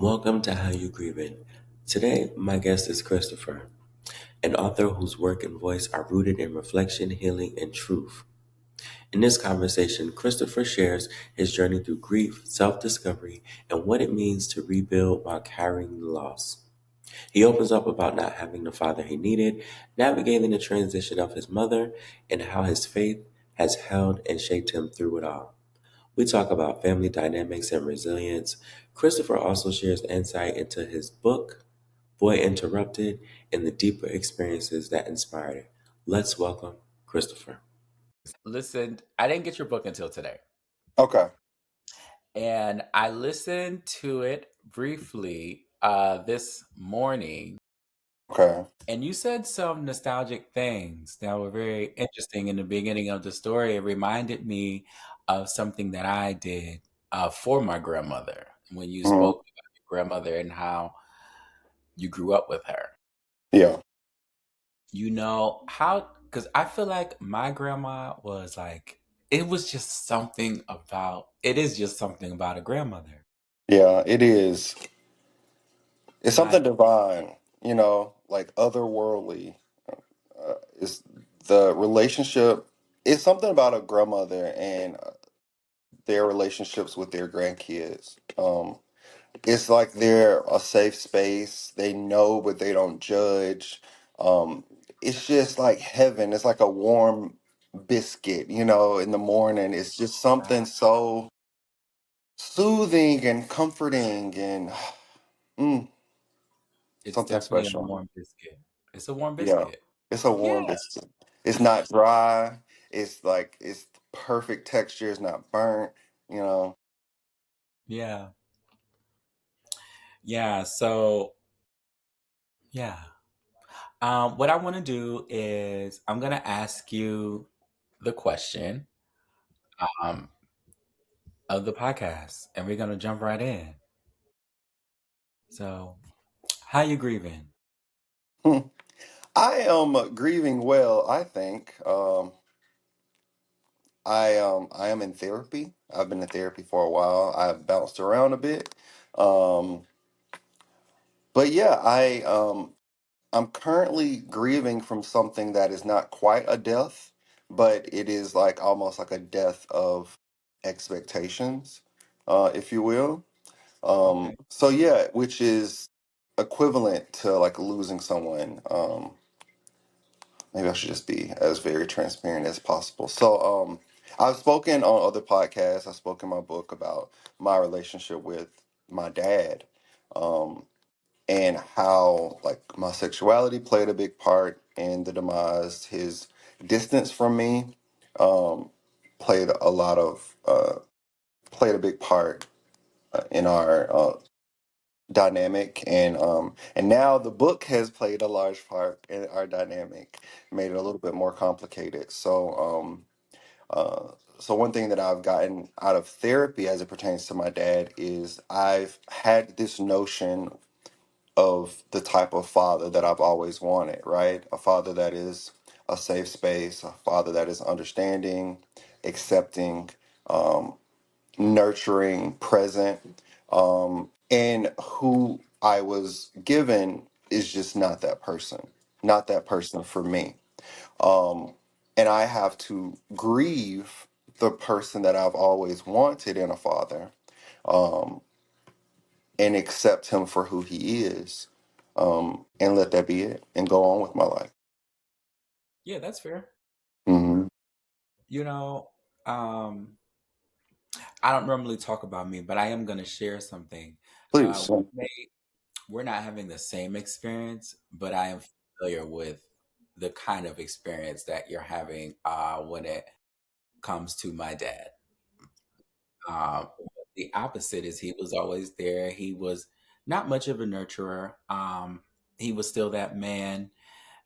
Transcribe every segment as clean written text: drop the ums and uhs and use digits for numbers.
Welcome to How You Grievin. Today, my guest is Christopher, an author whose work and voice are rooted in reflection, healing, and truth. In this conversation, Christopher shares his journey through grief, self discovery, and what it means to rebuild while carrying the loss. He opens up about not having the father he needed, navigating the transition of his mother, and how his faith has held and shaped him through it all. We talk about family dynamics and resilience. Christopher also shares insight into his book, Boy Interrupted, and the deeper experiences that inspired it. Let's welcome Christopher. Listened. I didn't get your book until today. Okay. And I listened to it briefly this morning. Okay. And you said some nostalgic things that were very interesting in the beginning of the story. It reminded me of something that I did for my grandmother when you hmm spoke about your grandmother and how you grew up with her. Yeah. You know, how, because I feel like my grandma was like, it was just something about, it is just something about a grandmother. Yeah. It is. It's something Like, divine, like otherworldly. It's the relationship. It's something about a grandmother and their relationships with their grandkids. It's like they're a safe space. They know, but they don't judge. Um, it's just like heaven. It's like a warm biscuit, in the morning. It's just something so soothing and comforting and mm, it's something definitely a special. warm biscuit. It's a warm Yeah, biscuit. it's a Yeah. warm biscuit. It's not dry. It's like it's perfect texture. It's not burnt. You know. Yeah. Yeah. So, yeah. What I want to do is I'm going to ask you the question um, of the podcast, and we're going to jump right in. So, how you grieving? Hmm. I am grieving well. I think. I am in therapy. I've been in therapy for a while. I've bounced around a bit. Um, but yeah, I'm currently grieving from something that is not quite a death, but it is like almost like a death of expectations, if you will. Okay. So yeah, which is equivalent to like losing someone. Maybe I should just be as very transparent as possible. So I've spoken on other podcasts. I spoke in my book about my relationship with my dad. Um, and how like my sexuality played a big part in the demise. His distance from me um, played a lot of played a big part in our dynamic, and now the book has played a large part in our dynamic, made it a little bit more complicated. So one thing that I've gotten out of therapy as it pertains to my dad is I've had this notion of the type of father that I've always wanted, right? A father that is a safe space, a father that is understanding, accepting, um, nurturing, present. And who I was given is just not that person, not that person for me. Um, and I have to grieve the person that I've always wanted in a father. Um, and accept him for who he is, and let that be it and go on with my life. Yeah, that's fair. Hmm. You know, um, I don't normally talk about me, but I am going to share something. Please. We may, we're not having the same experience, but I am familiar with the kind of experience that you're having when it comes to my dad. Um, the opposite is he was always there. He was not much of a nurturer. He was still that man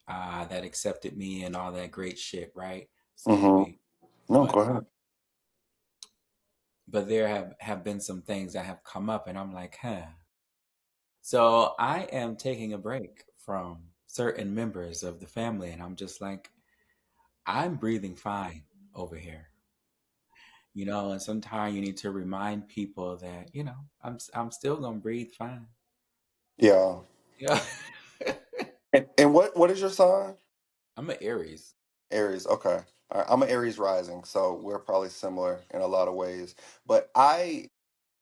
that accepted me and all that great shit, right? Excuse Hmm. me. No, But go ahead. there have been some things that have come up, and I'm like, huh. So I am taking a break from certain members of the family, and I'm just like, I'm breathing fine over here. And sometimes you need to remind people that, I'm still gonna breathe fine. Yeah. Yeah. And what is your sign? I'm an Aries. Aries. Okay. All right. I'm an Aries rising, so we're probably similar in a lot of ways. But I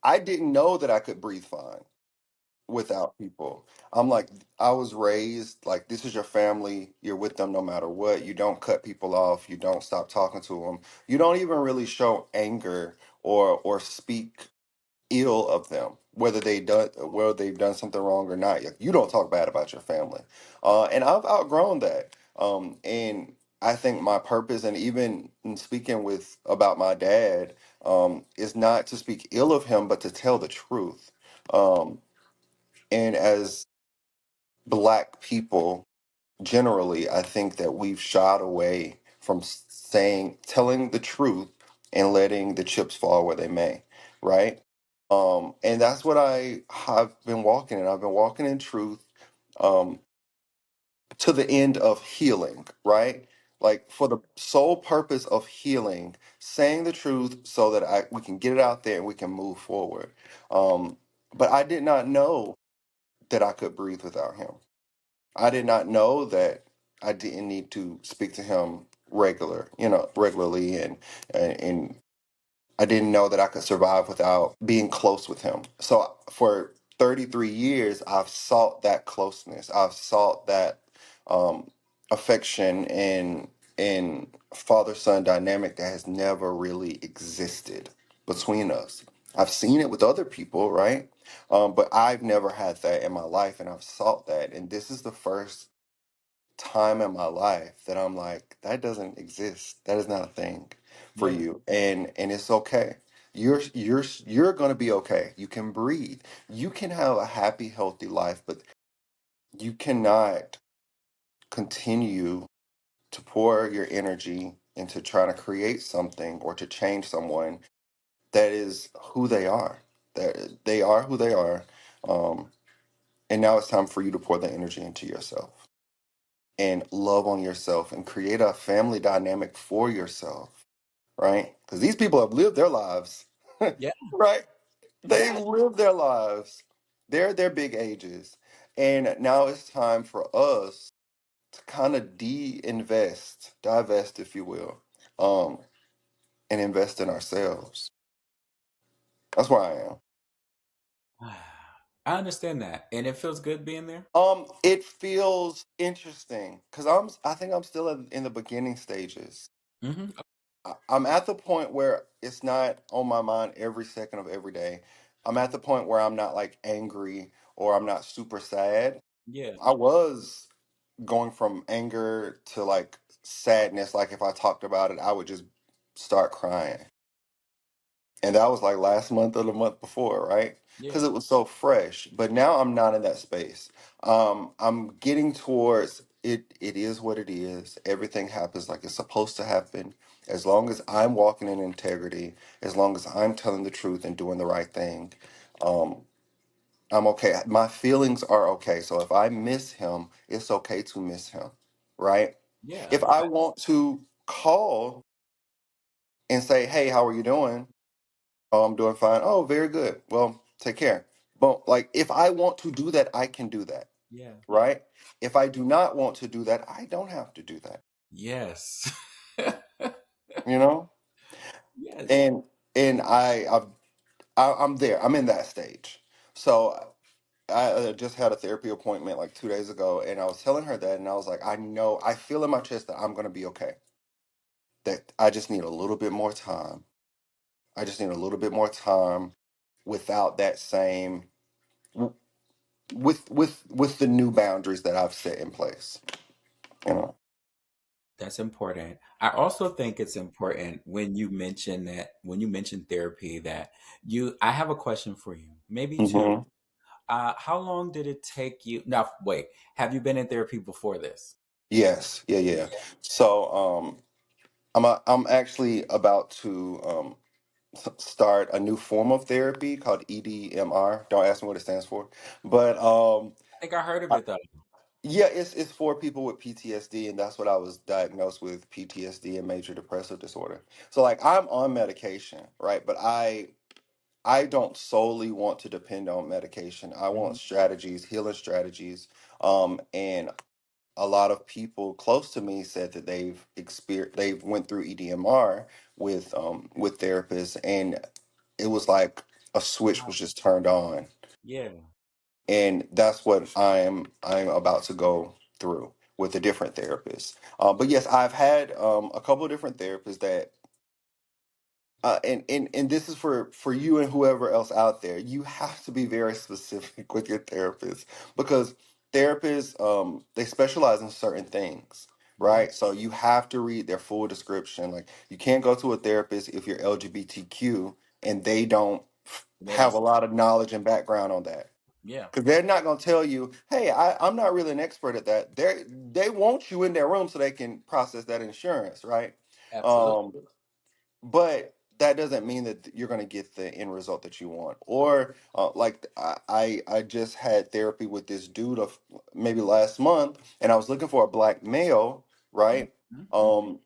didn't know that I could breathe fine without people. I'm like, I was raised like this is your family. You're with them no matter what. You don't cut people off. You don't stop talking to them. You don't even really show anger or speak ill of them, whether they've done something wrong or not. You don't talk bad about your family, and I've outgrown that. And I think my purpose, and even in speaking with about my dad, is not to speak ill of him, but to tell the truth. Um, and as Black people, generally, I think that we've shied away from telling the truth and letting the chips fall where they may, right? And that's what I have been walking in. I've been walking in truth, um, to the end of healing, right? Like for the sole purpose of healing, saying the truth so that we can get it out there and we can move forward. But I did not know that I could breathe without him. I did not know that I didn't need to speak to him regularly, and I didn't know that I could survive without being close with him. So for 33 years, I've sought that closeness. I've sought that um, affection and father-son dynamic that has never really existed between us. I've seen it with other people, right? But I've never had that in my life, and I've sought that. And this is the first time in my life that I'm like, that doesn't exist. That is not a thing for Yeah. you. And it's okay. You're gonna be okay. You can breathe. You can have a happy, healthy life, but you cannot continue to pour your energy into trying to create something or to change someone that is who they are. That they are who they are. Um, and now it's time for you to pour the energy into yourself and love on yourself and create a family dynamic for yourself, right? Because these people have lived their lives, Yeah. right? They've Yeah. lived their lives. They're their big ages. And now it's time for us to kind of divest, if you will, um, and invest in ourselves. That's where I am. I understand that. And it feels good being there. It feels interesting because I think I'm still in the beginning stages. Hmm. I'm at the point where it's not on my mind every second of every day. I'm at the point where I'm not like angry or I'm not super sad. Yeah. I was going from anger to like sadness. Like if I talked about it, I would just start crying. And that was like last month or the month before, right? Because Yeah. it was so fresh. But now I'm not in that space. I'm getting towards it. It is what it is. Everything happens like it's supposed to happen. As long as I'm walking in integrity, as long as I'm telling the truth and doing the right thing, um, I'm okay. My feelings are okay. So if I miss him, it's okay to miss him, right? Yeah. If I want to call and say, "Hey, how are you doing?" Oh, I'm doing fine. Oh, very good. Well, take care. But like if I want to do that, I can do that, Yeah. right? If I do not want to do that, I don't have to do that, Yes. you know? Yes. And I'm there. I'm in that stage. So I just had a therapy appointment like 2 days ago, and I was telling her that, and I was like, I feel in my chest that I'm gonna be okay. That I just need a little bit more time. I just need a little bit more time without that same with the new boundaries that I've set in place. You know. That's important. I also think it's important when you mention therapy that I have a question for you, maybe two. Hmm. How long did it take you? Now, wait, have you been in therapy before this? Yes. Yeah. Yeah. So I'm actually about to start a new form of therapy called EDMR. Don't ask me what it stands for, but I think I heard of I- it though. Yeah, it's for people with PTSD, and that's what I was diagnosed with, PTSD and major depressive disorder. So like I'm on medication, right? But I don't solely want to depend on medication. I want Mhm. strategies, healing strategies. And a lot of people close to me said that they've went through EDMR with therapists, and it was like a switch was just turned on. Yeah. And that's what I'm about to go through with a different therapist. But yes, I've had a couple of different therapists that and this is for you and whoever else out there. You have to be very specific with your therapist, because therapists they specialize in certain things, Mhm. right? So you have to read their full description. Like you can't go to a therapist if you're LGBTQ and they don't They don't. have a lot of knowledge and background on that, Yeah. because they're not going to tell you, hey, I'm not really an expert at that. They want you in their room so they can process that insurance, right? um Absolutely. but that doesn't mean that you're going to get the end result that you want. Or like I just had therapy with this dude of maybe last month, and I was looking for a black male, right? Mhm. Mhm. um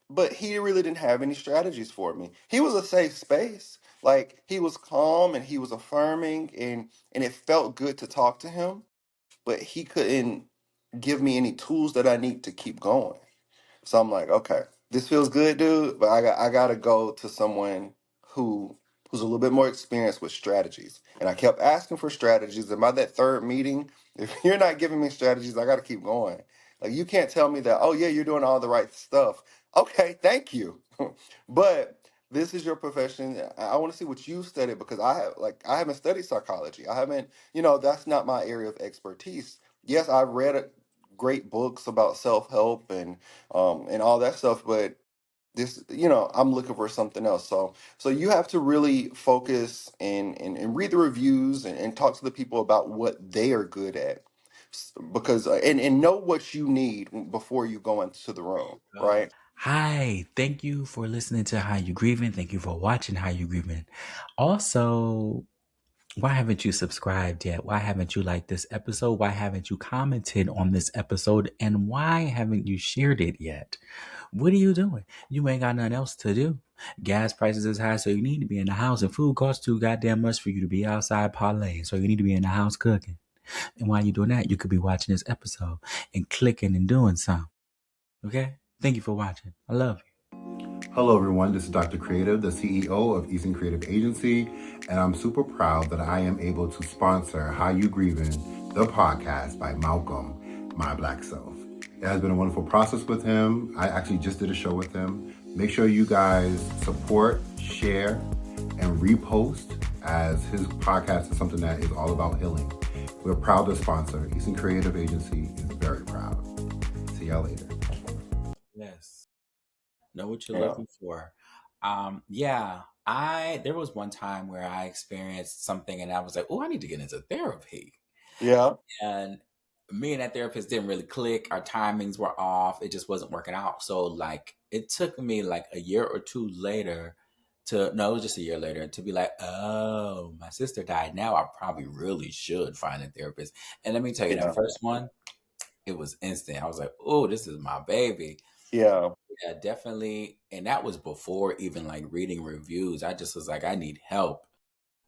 but he really didn't have any strategies for me. He was a safe space. Like he was calm and he was affirming, and it felt good to talk to him, but he couldn't give me any tools that I need to keep going. So I'm like, okay, this feels good, dude, but I gotta go to someone who who's a little bit more experienced with strategies. And I kept asking for strategies, and by that third meeting, if you're not giving me strategies, I gotta keep going. Like you can't tell me that, oh yeah, you're doing all the right stuff. Okay, thank you. But this is your profession. I want to see what you studied, because I haven't studied psychology. I haven't, that's not my area of expertise. Yes, I've read great books about self-help and all that stuff, but this, I'm looking for something else. So you have to really focus and read the reviews and talk to the people about what they are good at. Because and know what you need before you go into the room, Go. right? Hi, thank you for listening to How You Grievin. Thank you for watching How You Grievin. Also, why haven't you subscribed yet? Why haven't you liked this episode? Why haven't you commented on this episode? And why haven't you shared it yet? What are you doing? You ain't got nothing else to do. Gas prices is high, so you need to be in the house, and food costs too goddamn much for you to be outside parlaying. So you need to be in the house cooking. And while you're doing that, you could be watching this episode and clicking and doing something. Okay? Thank you for watching. I love you. Hello, everyone. This is Dr. Creative, the CEO of Easton Creative Agency, and I'm super proud that I am able to sponsor How You Grievin, the podcast by Malcolm, my Black Self. It has been a wonderful process with him. I actually just did a show with him. Make sure you guys support, share, and repost, as his podcast is something that is all about healing. We're proud to sponsor. Easton Creative Agency is very proud. See y'all later. Yes. Know what you're Yeah. looking for. Yeah. I There was one time where I experienced something and I was like, oh, I need to get into therapy. Yeah. And me and that therapist didn't really click. Our timings were off. It just wasn't working out. So like it took me like a year or two later to no, it was just a year later to be like, oh, my sister died. Now I probably really should find a therapist. And let me tell you, that Yeah. first one, it was instant. I was like, oh, this is my baby. Yeah. Yeah, definitely. And that was before even like reading reviews. I just was like, I need help.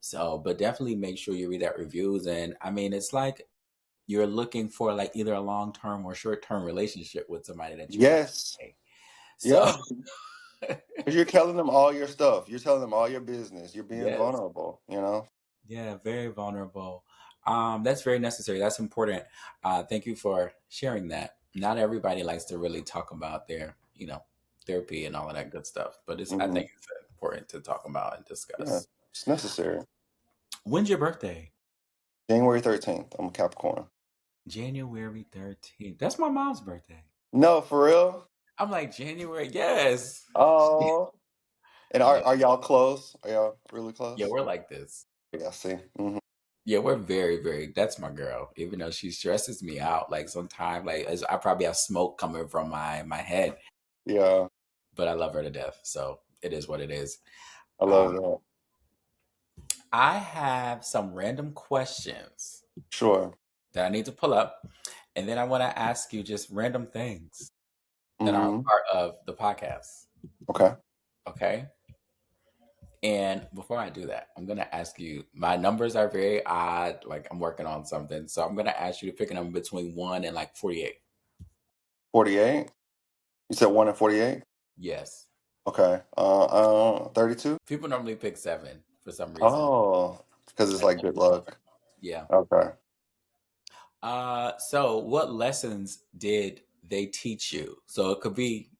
So, but definitely make sure you read that reviews. And I mean, it's like you're looking for like either a long term or short term relationship with somebody that you have to Yes. pay. So, Yeah. Because you're telling them all your stuff. You're telling them all your business. You're being yes, vulnerable. yeah, very vulnerable. That's very necessary. That's important. Thank you for sharing that. Not everybody likes to really talk about their, therapy and all of that good stuff, but I Hmm. think it's important to talk about and Yeah. discuss. It's necessary. When's your birthday? January 13th. I'm a Capricorn. January 13th. That's my mom's birthday. No, for real? I'm like, January, yes. Oh. And are, Yeah. are y'all close? Are y'all really Yeah, close? we're like this. Yeah, see. Hmm. Yeah, we're very, very. That's my girl. Even though she stresses me out, like sometimes, like I probably have smoke coming from my head, Yeah, but I love her to death. So it is what it is. I love Um, that. I have some random questions. Sure. that I need to pull up. And then I want to ask you just random things that are Hmm. part of the podcast. Okay. Okay. And before I do that, I'm going to ask you, my numbers are very odd. Like I'm working on something. So I'm going to ask you to pick a number between 1 and like 48. 48. You said 1 and 48? Yes. Okay. 32? People normally pick 7 for some reason. Oh, because it's That's like what good I'm going luck. with. Yeah. Okay. So what lessons did they teach you? So it could be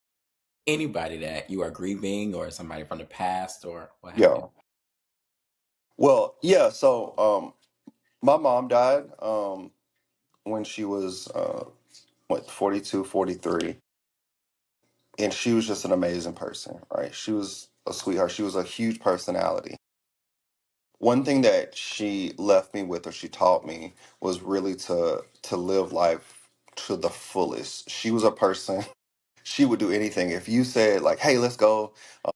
anybody that you are grieving or somebody from the past or what have you. Yeah. Well, yeah, so my mom died when she was what, 42, 43, and she was just an amazing person, right? She was a sweetheart. She was a huge personality. One thing that she left me with, or she taught me, was really to live life to the fullest. She was a person, she would do anything. If you said like, "Hey, let's go on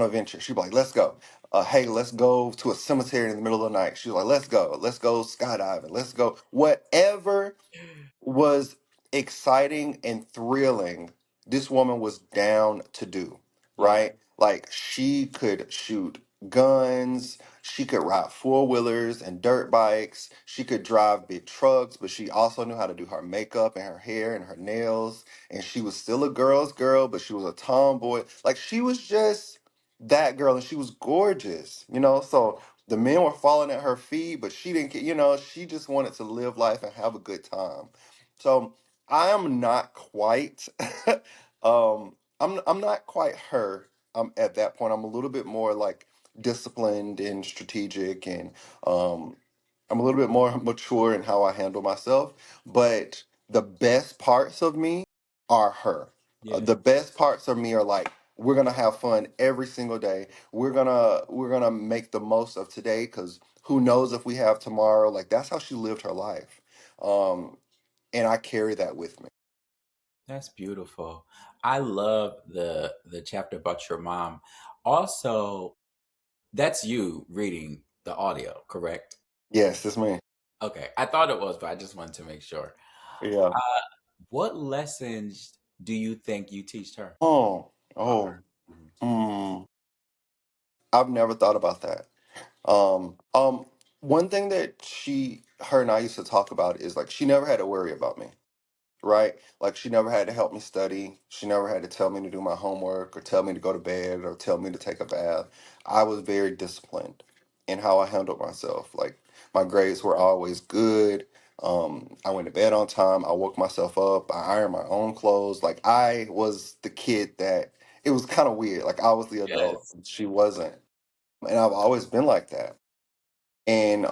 an adventure," she'd be like, "Let's go." Hey, let's go to a cemetery in the middle of the night. She was like, let's go skydiving, let's go whatever was exciting and thrilling. This woman was down to do, Yeah. right? Like she could shoot guns, she could ride four-wheelers and dirt bikes, she could drive big trucks, but she also knew how to do her makeup and her hair and her nails. And she was still a girl's girl, but she was a tomboy. Like she was just that girl, and she was gorgeous, so the men were falling at her feet, but she didn't care. She just wanted to live life and have a good time. So I am not quite I'm not quite her. At that point I'm a little bit more like disciplined and strategic, and um I'm a little bit more mature in how I handle myself. But the best parts of me are her. Yeah. The best parts of me are like, we're gonna have fun every single day. We're gonna make the most of today, because who knows if we have tomorrow. Like that's how she lived her life. Um, and I carry that with me. That's beautiful. I love the chapter about your mom. Also, that's you reading the audio, correct? Yes, it's me. Okay. I thought it was, but I just wanted to make sure. Yeah. What lessons do you think you teach her Oh, about her? oh. Mhm. Mm, I've never thought about that. One thing that her and I used to talk about is like she never had to worry about me, right? Like she never had to help me study. She never had to tell me to do my homework or tell me to go to bed or tell me to take a bath. I was very disciplined in how I handled myself. Like my grades were always good. I went to bed on time. I woke myself up. I ironed my own clothes. Like I was the kid that it was kind of weird. Like I was the adult. Yes. She wasn't. And I've always been like that. And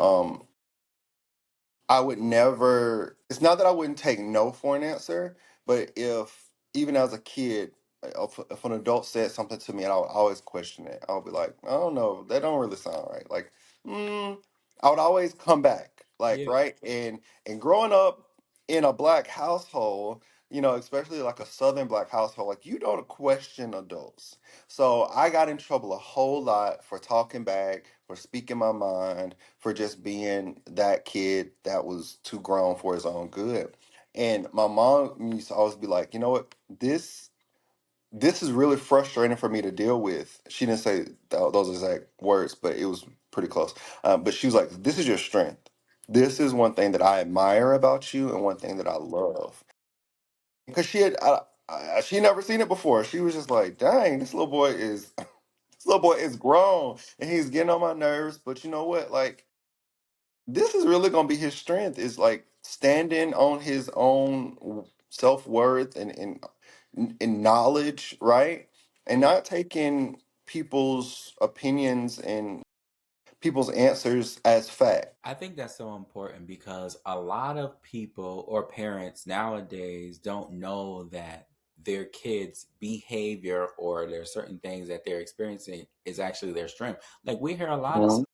I would never, it's not that I wouldn't take no for an answer, but if, even as a kid, if an adult said something to me, and I would always question it, I would be like, I don't know, that don't really sound right. Like, mm, I would always come back, like, Yeah. right? And growing up in a black household, especially like a Southern black household, like you don't question adults. So I got in trouble a whole lot for talking back, for speaking my mind, for just being that kid that was too grown for his own good. And my mom used to always be like, you know what, this is really frustrating for me to deal with. She didn't say those exact words, but it was pretty close. But she was like, this is your strength. This is one thing that I admire about you, and one thing that I love. Because she never seen it before. She was just like, dang, this little boy is grown and he's getting on my nerves. But you know what? Like, this is really gonna be his strength, is like standing on his own self-worth and knowledge, right? And not taking people's opinions and people's answers as fact. I think that's so important because a lot of people or parents nowadays don't know that their kids' behavior or their certain things that they're experiencing is actually their strength. Like we hear a lot of Mhm. stuff,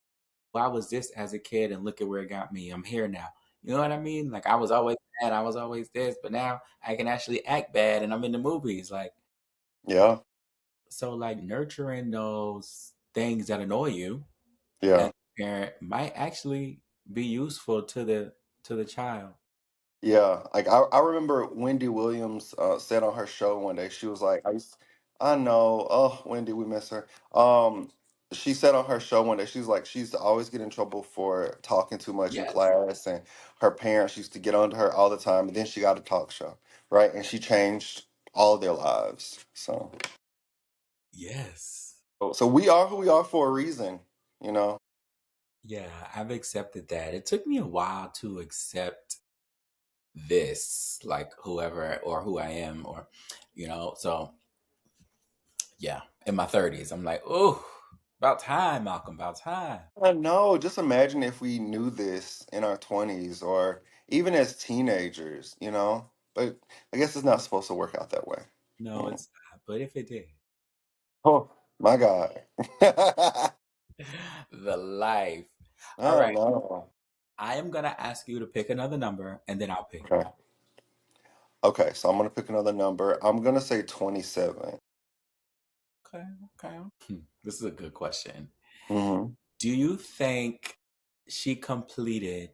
"Well, I was this as a kid and look at where it got me. I'm here now." You know what I mean? Like I was always bad, I was always this, but now I can actually act bad and I'm in the movies. Like Yeah, so like nurturing those things that annoy you as yeah, a parent might actually be useful to to the child. Yeah, like I remember Wendy Williams said on her show one day, she was like, I know, oh, Wendy, we miss her. She said on her show one day, she's like, she used to always get in trouble for talking too much in Yes. class, and her parents used to get on to her all the time, and then she got a talk show, right? And she changed all their lives. Yes. So we are who we are for a reason, you know. Yeah, I've accepted that. It took me a while to accept this, like whoever or who I am, or, so yeah, in my 30s, I'm like, oh, about time, Malcolm, about time. I know. Just imagine if we knew this in our 20s or even as teenagers, you know? But I guess it's not supposed to work out that way. No, Mm. it's not. But if it did, Oh, my God. I the life. All don't right. know. I am going to ask you to pick another number and then I'll pick. Okay. Okay, so I'm going to pick another number. I'm going to say 27. Okay. Okay. This is a good question. Hmm. Do you think she completed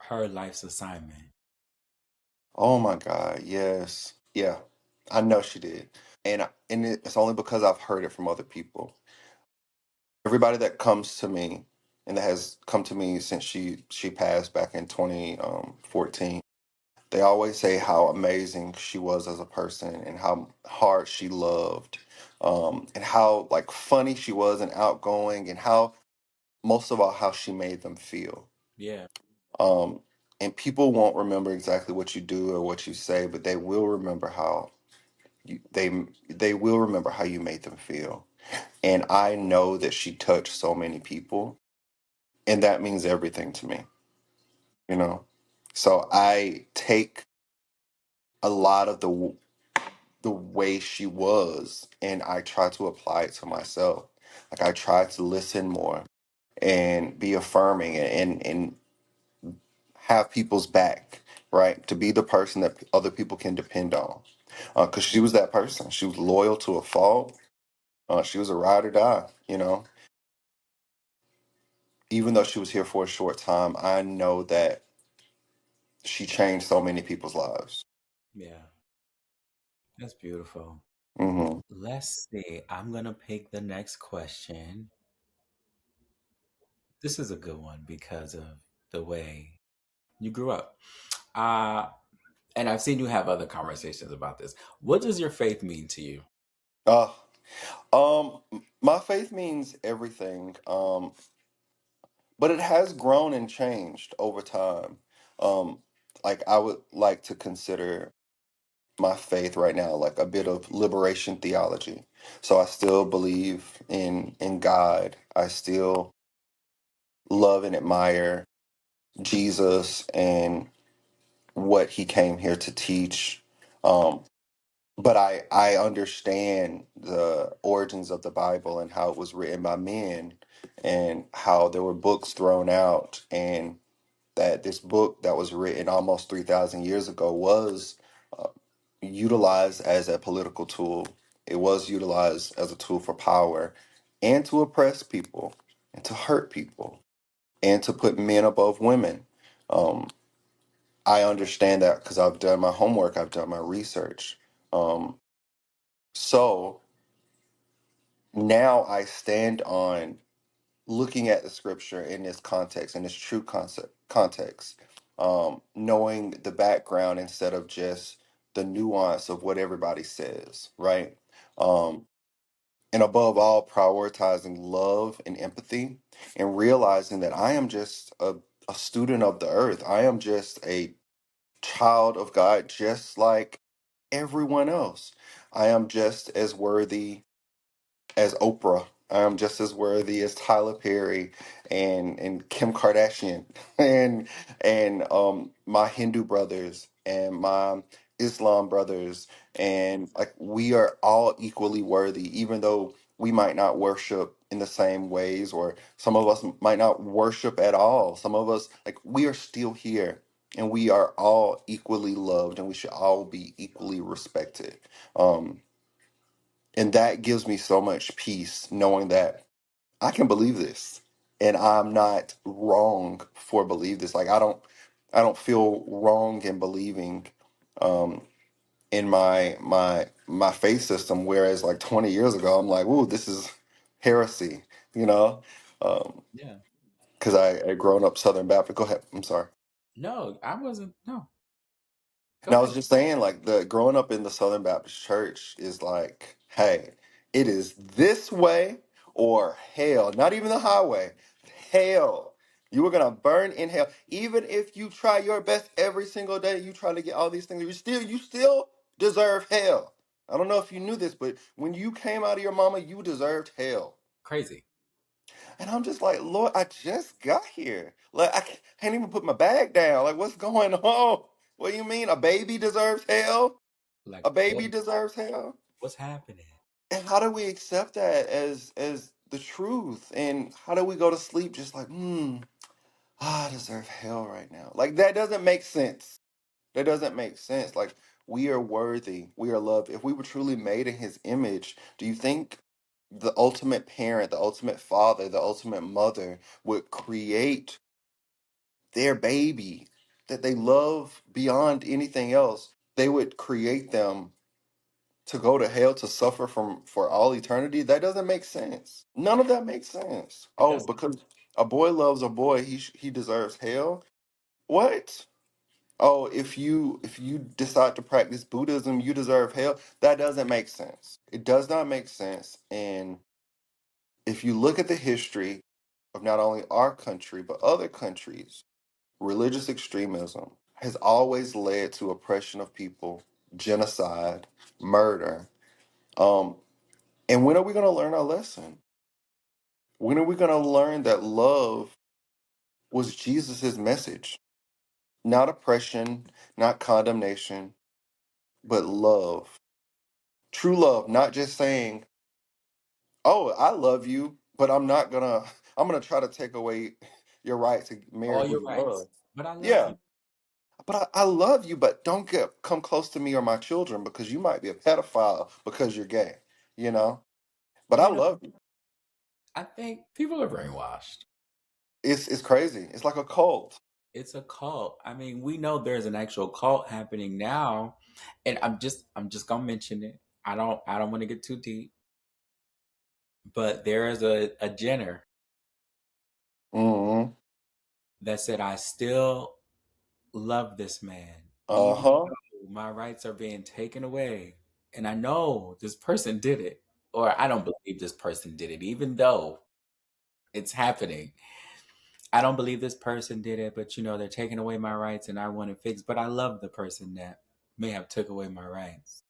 her life's assignment? Oh, my God. Yes. Yeah. I know she did. It's only because I've heard it from other people. Everybody that comes to me and that has come to me since she passed back in 2014, they always say how amazing she was as a person and how hard she loved, and how like funny she was and outgoing, and how most of all how she made them feel. Yeah. um, and people won't remember exactly what you do or what you say, but they will remember how they will remember how you made them feel. And I know that she touched so many people, and that means everything to me, you know. So I take a lot of the way she was and I try to apply it to myself. Like I try to listen more and be affirming and have people's back, right? To be the person that other people can depend on. Because she was that person. She was loyal to a fault. She was a ride or die, you know. Even though she was here for a short time, I know that she changed so many people's lives. Yeah. That's beautiful. Hmm. Let's see. I'm going to pick the next question. This is a good one because of the way you grew up. Uh, and I've seen you have other conversations about this. What does your faith mean to you? Uh, my faith means everything. But it has grown and changed over time. Um, like I would like to consider my faith right now like a bit of liberation theology. So I still believe in God. I still love and admire Jesus and what he came here to teach. Um, but I understand the origins of the Bible and how it was written by men and how there were books thrown out, and that this book that was written almost 3,000 years ago was uh, utilized as a political tool. It was utilized as a tool for power and to oppress people and to hurt people and to put men above women. Um, I understand that because I've done my homework, I've done my research. Um, so now I stand on looking at the scripture in this context, in its true context, knowing the background instead of just the nuance of what everybody says, right? Um, and above all, prioritizing love and empathy and realizing that I am just a student of the earth. I am just a child of God, just like everyone else. I am just as worthy as Oprah. I'm just as worthy as Tyler Perry and Kim Kardashian and my Hindu brothers and my Islam brothers, and like we are all equally worthy, even though we might not worship in the same ways, or some of us might not worship at all. Some of us, like, we are still here, and we are all equally loved, and we should all be equally respected. Um, and that gives me so much peace knowing that I can believe this and I'm not wrong for believe this. Like, I don't, I don't feel wrong in believing um, in my faith system. Whereas like 20 years ago, I'm like, ooh, this is heresy, you know, Yeah. because I had grown up Southern Baptist. Go ahead. I'm sorry. No, I wasn't. No, go And I ahead. was just saying, like, the growing up in the Southern Baptist Church is like, hey, it is this way or hell. Not even the highway, hell. You are gonna burn in hell. Even if you try your best every single day, you try to get all these things, you still deserve hell. I don't know if you knew this, but when you came out of your mama, you deserved hell. Crazy. And I'm just like, Lord, I just got here. Like, I can't even put my bag down. Like, what's going on? What do you mean? A baby deserves hell? Like, A baby deserves hell? what's happening? And how do we accept that as the truth? And how do we go to sleep just like, I deserve hell right now? Like, that doesn't make sense. That doesn't make sense. Like, we are worthy. We are loved. If we were truly made in his image, do you think the ultimate parent, the ultimate father, the ultimate mother would create their baby that they love beyond anything else? They would create them to go to hell to suffer from for all eternity? That doesn't make sense. None of that makes sense. It Oh, doesn't. because a boy loves a boy, he deserves hell. What? Oh, if you decide to practice Buddhism, you deserve hell. That doesn't make sense. It does not make sense. And if you look at the history of not only our country but other countries, religious extremism has always led to oppression of people, genocide, murder. Um, and when are we going to learn our lesson? When are we going to learn that love was Jesus's message? Not oppression, not condemnation, but love. True love, not just saying, "Oh, I love you, but I'm going to try to take away your right to marry All who your you rights, love." but I love Yeah. you. But I love you, but don't come close to me or my children because you might be a pedophile because you're gay, you know? But I You know, love you. I think people are brainwashed. It's crazy. It's like a cult. It's a cult. I mean, we know there's an actual cult happening now, and I'm just gonna mention it. I don't want to get too deep, but there is a Jenner Hmm. that said, "I still love this man, even Uh-huh. though my rights are being taken away, and I know this person did it, or I don't believe this person did it, even though it's happening. I don't believe this person did it, but they're taking away my rights, and I want it fixed. But I love the person that may have took away my rights."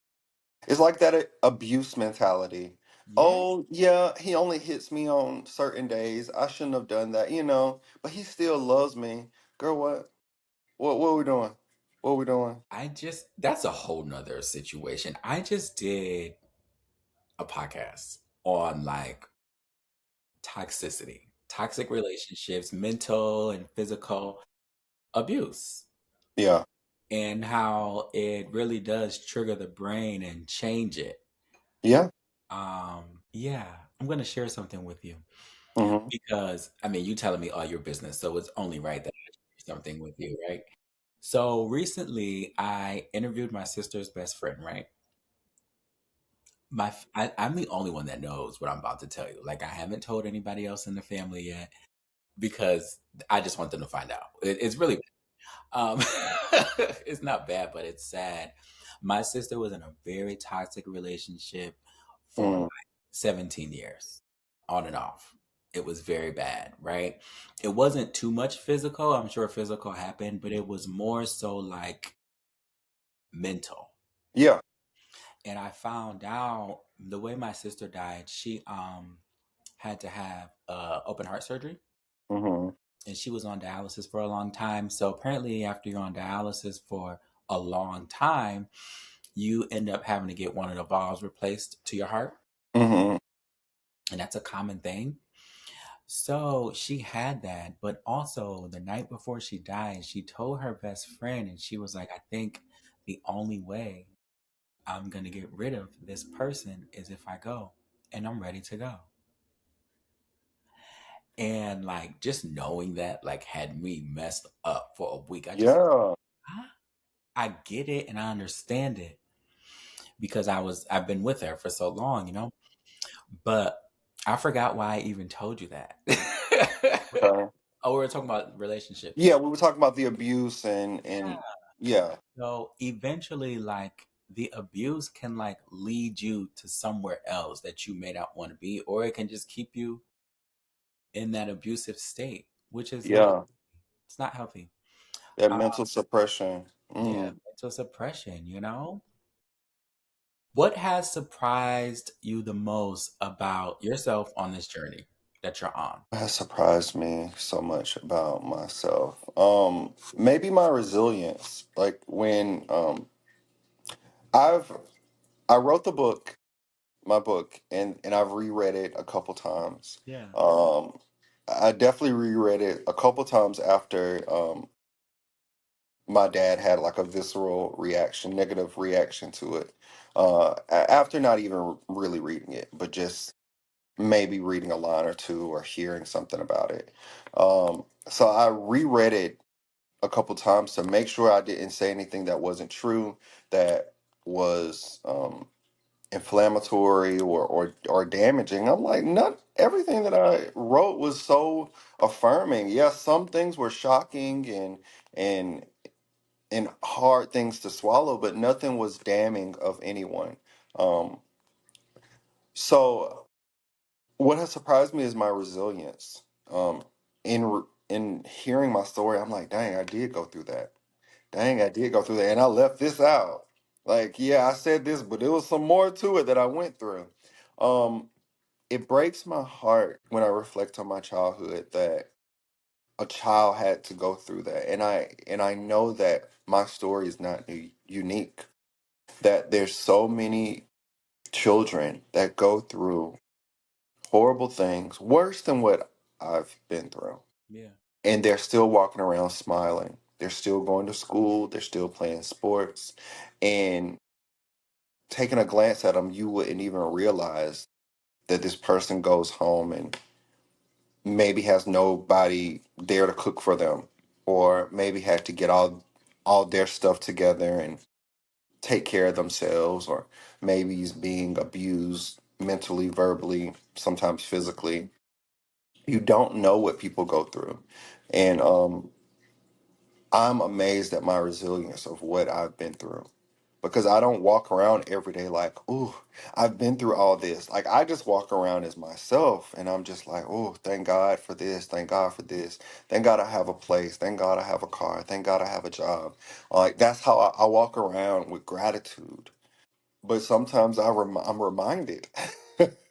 It's like that abuse mentality. Yeah, Oh, yeah, he only hits me on certain days. I shouldn't have done that, but he still loves me. Girl, what? What are we doing? What are we doing? that's a whole nother situation. I just did a podcast on like toxicity, toxic relationships, mental and physical abuse, Yeah. and how it really does trigger the brain and change it. Yeah. Yeah, I'm going to share something with you Hmm. because I mean, you telling me all your business, so it's only right that I share something with you, right? So recently, I interviewed my sister's best friend, right? I'm the only one that knows what I'm about to tell you. Like, I haven't told anybody else in the family yet because I just want them to find out. It's really Um, it's not bad, but it's sad. My sister was in a very toxic relationship for Mm. like 17 years, on and off. It was very bad, right? It wasn't too much physical. I'm sure physical happened, but it was more so like mental. Yeah. And I found out the way my sister died, she had to have open heart surgery, Hmm. and she was on dialysis for a long time. So apparently, after you're on dialysis for a long time, you end up having to get one of the valves replaced to your heart, Hmm. and that's a common thing. So she had that, but also the night before she died, she told her best friend, and she was like, "I think the only way I'm gonna get rid of this person is if I go, and I'm ready to go." And like just knowing that like had me messed up for a week. Yeah. I get it and I understand it because I've been with her for so long, you know. But I forgot why I even told you that. Okay. Oh, we were talking about relationships. Yeah, we were talking about the abuse and yeah, So eventually, like the abuse can like lead you to somewhere else that you may not want to be, or it can just keep you in that abusive state, which is not, yeah. it's not healthy. That Uh, mental suppression. yeah, Mm. mental suppression, you know? What has surprised you the most about yourself on this journey that you're on? Has surprised me so much about myself. Maybe my resilience. Like when I've I wrote the book, my book, and I've reread it a couple times. Yeah. I definitely reread it a couple times after my dad had like a visceral reaction, negative reaction to it. After not even really reading it, but just maybe reading a line or two or hearing something about it. So I reread it a couple times to make sure I didn't say anything that wasn't true, that was inflammatory or damaging. I'm like, not everything that I wrote was so affirming. Yes, some things were shocking and and hard things to swallow, but nothing was damning of anyone. Um, so what has surprised me is my resilience. In hearing my story, I'm like, dang, I did go through that. Dang, I did go through that, and I left this out. Like, yeah, I said this, but there was some more to it that I went through. Um, it breaks my heart when I reflect on my childhood that a child had to go through that, and I know that my story is not unique. That there's so many children that go through horrible things, worse than what I've been through. Yeah. And they're still walking around smiling. They're still going to school. They're still playing sports. And taking a glance at them, you wouldn't even realize that this person goes home and maybe has nobody there to cook for them, or maybe had to get all their stuff together and take care of themselves, or maybe he's being abused mentally, verbally, sometimes physically. You don't know what people go through. And I'm amazed at my resilience of what I've been through because I don't walk around every day like, "Ooh, I've been through all this." Like, I just walk around as myself and I'm just like, "Oh, thank God for this. Thank God for this. Thank God I have a place. Thank God I have a car. Thank God I have a job." Like, that's how I walk around with gratitude. But sometimes I'm reminded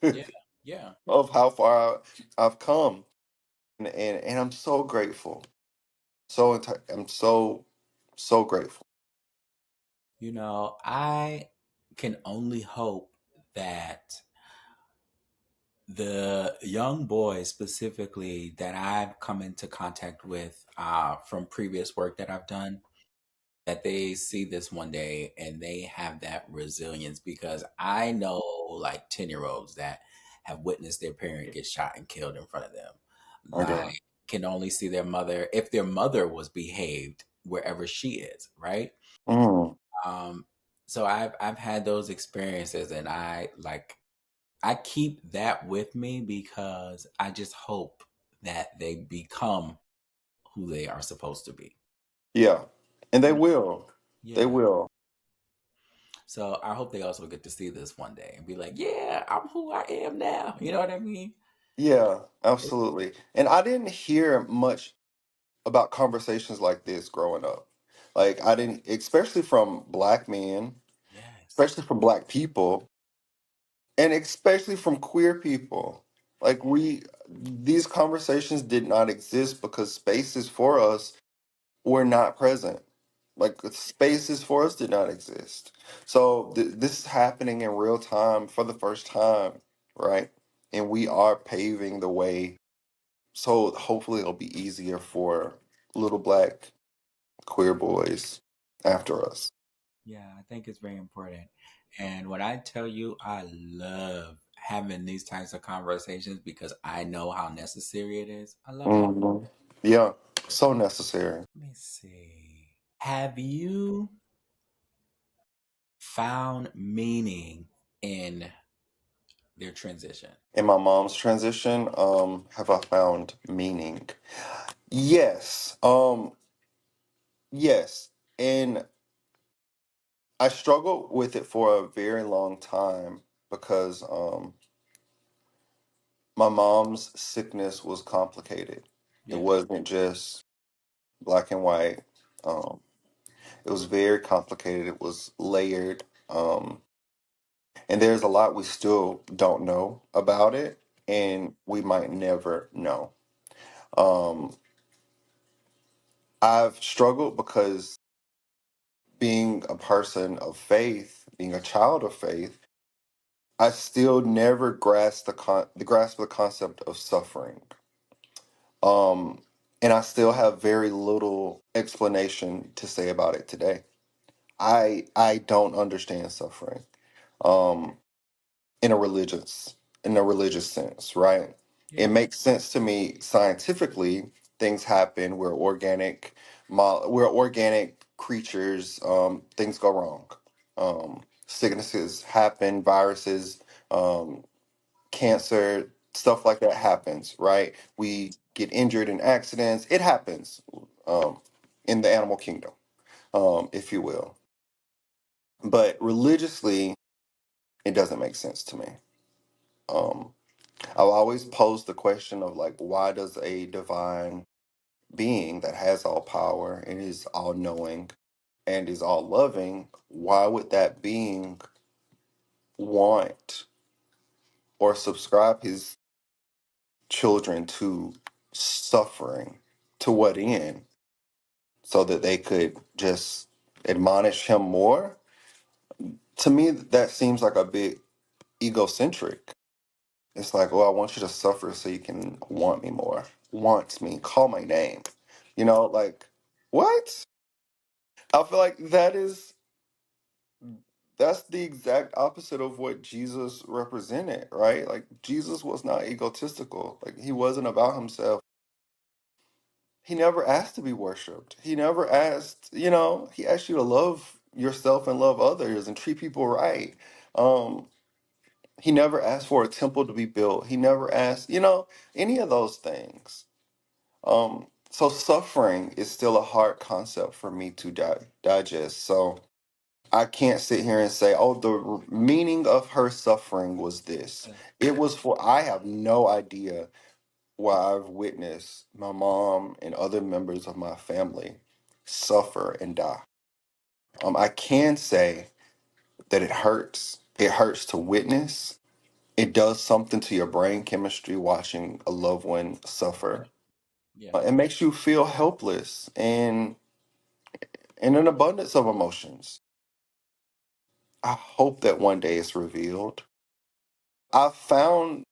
Yeah. Yeah. of how far I've come. And I'm so grateful. I'm so grateful. You know, I can only hope that the young boys specifically that I've come into contact with from previous work that I've done, that they see this one day and they have that resilience because I know like 10-year-olds that have witnessed their parent get shot and killed in front of them. Yeah. Like can only see their mother if their mother was behaved wherever she is, right? Mm, Um, so I've had those experiences and I keep that with me because I just hope that they become who they are supposed to be. yeah. And they You know? will. They Yeah. will. So I hope they also get to see this one day and be like, yeah, I'm who I am now. You know what I mean? Yeah, It- absolutely. And I didn't hear much about conversations like this growing up. Like, I didn't, especially from black men, yes. especially from black people, and especially from queer people. Like, these conversations did not exist because spaces for us were not present. Like, the spaces for us did not exist. So this is happening in real time for the first time, right? And we are paving the way. So hopefully it'll be easier for little black queer boys after us. Yeah, I think it's very important. And when I tell you, I love having these types of conversations because I know how necessary it is. I love y'all. Hmm. Yeah, so necessary. Let me see. Have you found meaning in their transition? In my mom's transition, have I found meaning? Yes. Yes. And I struggled with it for a very long time because my mom's sickness was complicated. It Yeah. wasn't just black and white. Um, it was very complicated. It was layered. And there's a lot we still don't know about it, and we might never know. Um, I've struggled because being a person of faith, being a child of faith, I still never grasp the concept of suffering. Um, and I still have very little explanation to say about it today. I don't understand suffering. Um, in a religious sense, right? It Yeah. makes sense to me scientifically. Things happen. We're organic creatures. Things go wrong. Sicknesses happen. Viruses, um, cancer, stuff like that happens. Right? We get injured in accidents. It happens um, in the animal kingdom, if you will. But religiously, it doesn't make sense to me. Um, I'll always pose the question of like, why does a divine being that has all power and is all knowing and is all loving, why would that being want or subscribe his children to suffering? To what end? So that they could just admonish him more? To me, that seems like a bit egocentric. It's like, oh, I want you to suffer so you can want me more. Want me, call my name. Like, what? I feel like that's the exact opposite of what Jesus represented, right? Like Jesus was not egotistical. Like he wasn't about himself. He never asked to be worshipped. He never asked, he asked you to love yourself and love others and treat people right. Um, he never asked for a temple to be built. He never asked, any of those things. So suffering is still a hard concept for me to digest. So I can't sit here and say, oh, the meaning of her suffering was this. It was for, I have no idea why I've witnessed my mom and other members of my family suffer and die. I can say that it hurts. It hurts to witness. It does something to your brain chemistry watching a loved one Yeah. suffer. Yeah. It makes you feel helpless and an abundance of emotions. I hope that one day it's revealed. I found,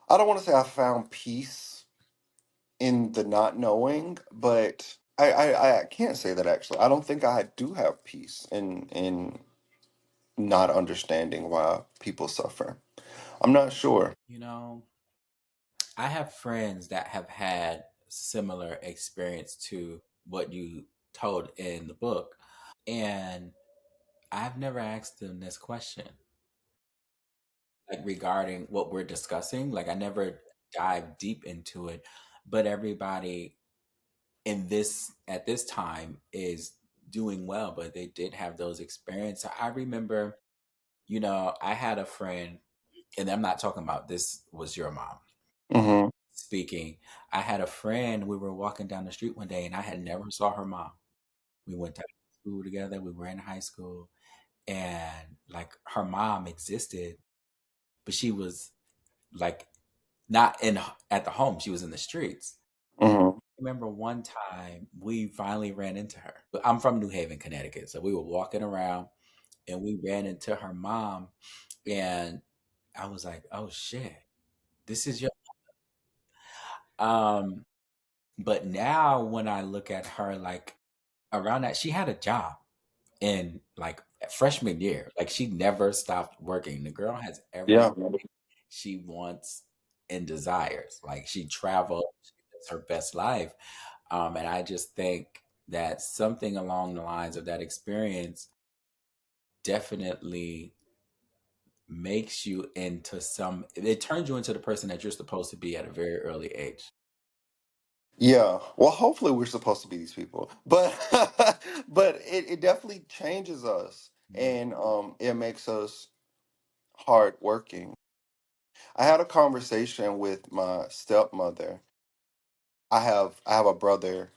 I don't want to say I found peace in the not knowing, but I can't say that actually. I don't think I do have peace in not understanding why people suffer. I'm not sure. You know, I have friends that have had similar experience to what you told in the book. And I've never asked them this question, like regarding what we're discussing. Like I never dive deep into it, but everybody in this at this time is doing well, but they did have those experiences. I remember, I had a friend, and I'm not talking about this was your mom Hmm. speaking. I had a friend, we were walking down the street one day and I had never saw her mom. We went to school together, we were in high school, and like her mom existed, but she was like not in at the home, she was in the streets. Hmm. I remember one time we finally ran into her. I'm from New Haven, Connecticut. So we were walking around and we ran into her mom. And I was like, oh shit, this is your. Um, but now when I look at her, like around that, she had a job in like freshman year. Like she never stopped working. The girl has everything Yeah. she wants and desires. Like she travels, she lives her best life. And I just think that something along the lines of that experience definitely makes you into it turns you into the person that you're supposed to be at a very early age. Yeah. Well, hopefully we're supposed to be these people. But but it definitely changes us, Yeah. and it makes us hardworking. I had a conversation with my stepmother. I have a brother